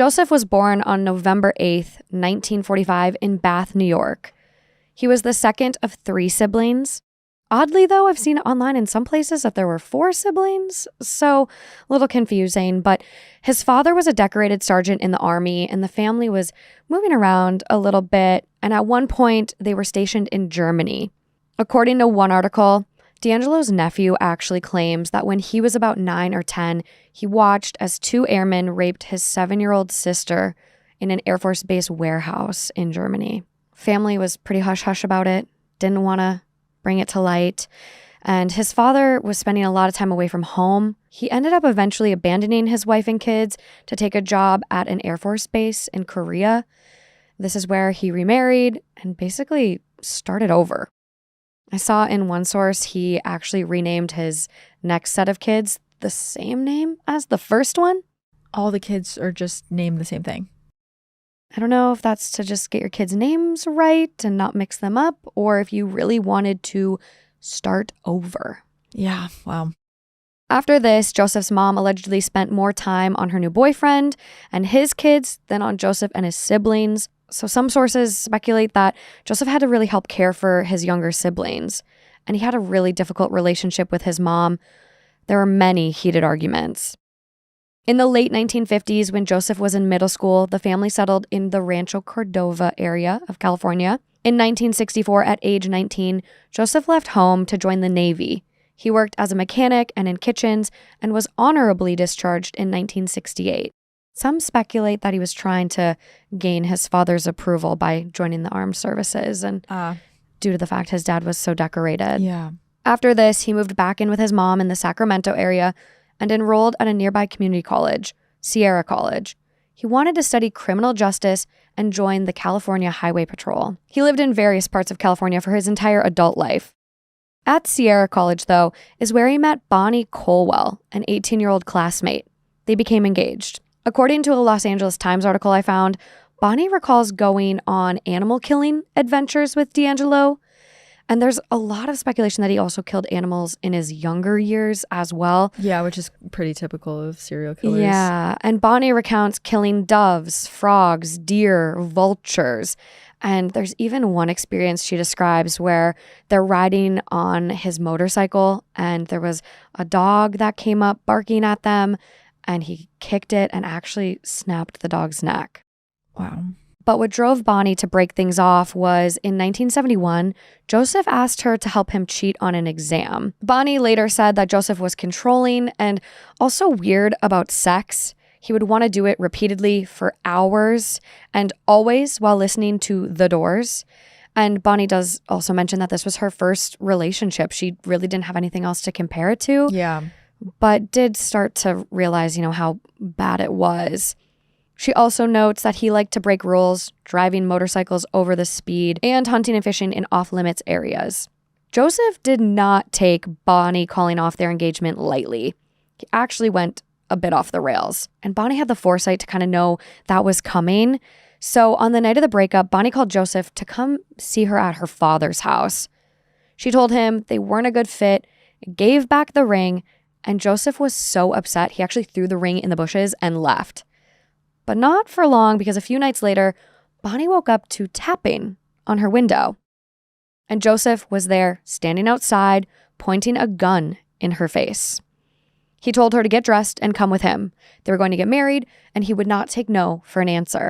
Joseph was born on November 8th, 1945 in Bath, New York. He was the second of 3 siblings. Oddly, though, I've seen online in some places that there were 4 siblings, so a little confusing. But his father was a decorated sergeant in the Army, and the family was moving around a little bit, and at one point, they were stationed in Germany. According to one article, D'Angelo's nephew actually claims that when he was about 9 or 10, he watched as 2 airmen raped his 7-year-old sister in an Air Force Base warehouse in Germany. Family was pretty hush-hush about it, didn't want to bring it to light, and his father was spending a lot of time away from home. He ended up eventually abandoning his wife and kids to take a job at an Air Force base in Korea. This is where he remarried and basically started over. I saw in one source he actually renamed his next set of kids the same name as the first one. All the kids are just named the same thing. I don't know if that's to just get your kids' names right and not mix them up, or if you really wanted to start over. Yeah, wow. After this, Joseph's mom allegedly spent more time on her new boyfriend and his kids than on Joseph and his siblings. So some sources speculate that Joseph had to really help care for his younger siblings, and he had a really difficult relationship with his mom. There were many heated arguments. In the late 1950s, when Joseph was in middle school, the family settled in the Rancho Cordova area of California. In 1964, at age 19, Joseph left home to join the Navy. He worked as a mechanic and in kitchens and was honorably discharged in 1968. Some speculate that he was trying to gain his father's approval by joining the armed services, and due to the fact his dad was so decorated. Yeah. After this, he moved back in with his mom in the Sacramento area and enrolled at a nearby community college, Sierra College. He wanted to study criminal justice and join the California Highway Patrol. He lived in various parts of California for his entire adult life. At Sierra College, though, is where he met Bonnie Colwell, an 18-year-old classmate. They became engaged. According to a Los Angeles Times article I found, Bonnie recalls going on animal killing adventures with D'Angelo, and there's a lot of speculation that he also killed animals in his younger years as well. Yeah, which is pretty typical of serial killers. Yeah, and Bonnie recounts killing doves, frogs, deer, vultures. And there's even one experience she describes where they're riding on his motorcycle and there was a dog that came up barking at them, and he kicked it and actually snapped the dog's neck. Wow. But what drove Bonnie to break things off was in 1971, Joseph asked her to help him cheat on an exam. Bonnie later said that Joseph was controlling and also weird about sex. He would want to do it repeatedly for hours and always while listening to The Doors. And Bonnie does also mention that this was her first relationship. She really didn't have anything else to compare it to. Yeah. But did start to realize, how bad it was. She also notes that he liked to break rules, driving motorcycles over the speed, and hunting and fishing in off-limits areas. Joseph did not take Bonnie calling off their engagement lightly. He actually went a bit off the rails, and Bonnie had the foresight to kind of know that was coming. So on the night of the breakup, Bonnie called Joseph to come see her at her father's house. She told him they weren't a good fit, gave back the ring, and Joseph was so upset he actually threw the ring in the bushes and left. But not for long, because a few nights later, Bonnie woke up to tapping on her window. And Joseph was there, standing outside, pointing a gun in her face. He told her to get dressed and come with him. They were going to get married, and he would not take no for an answer.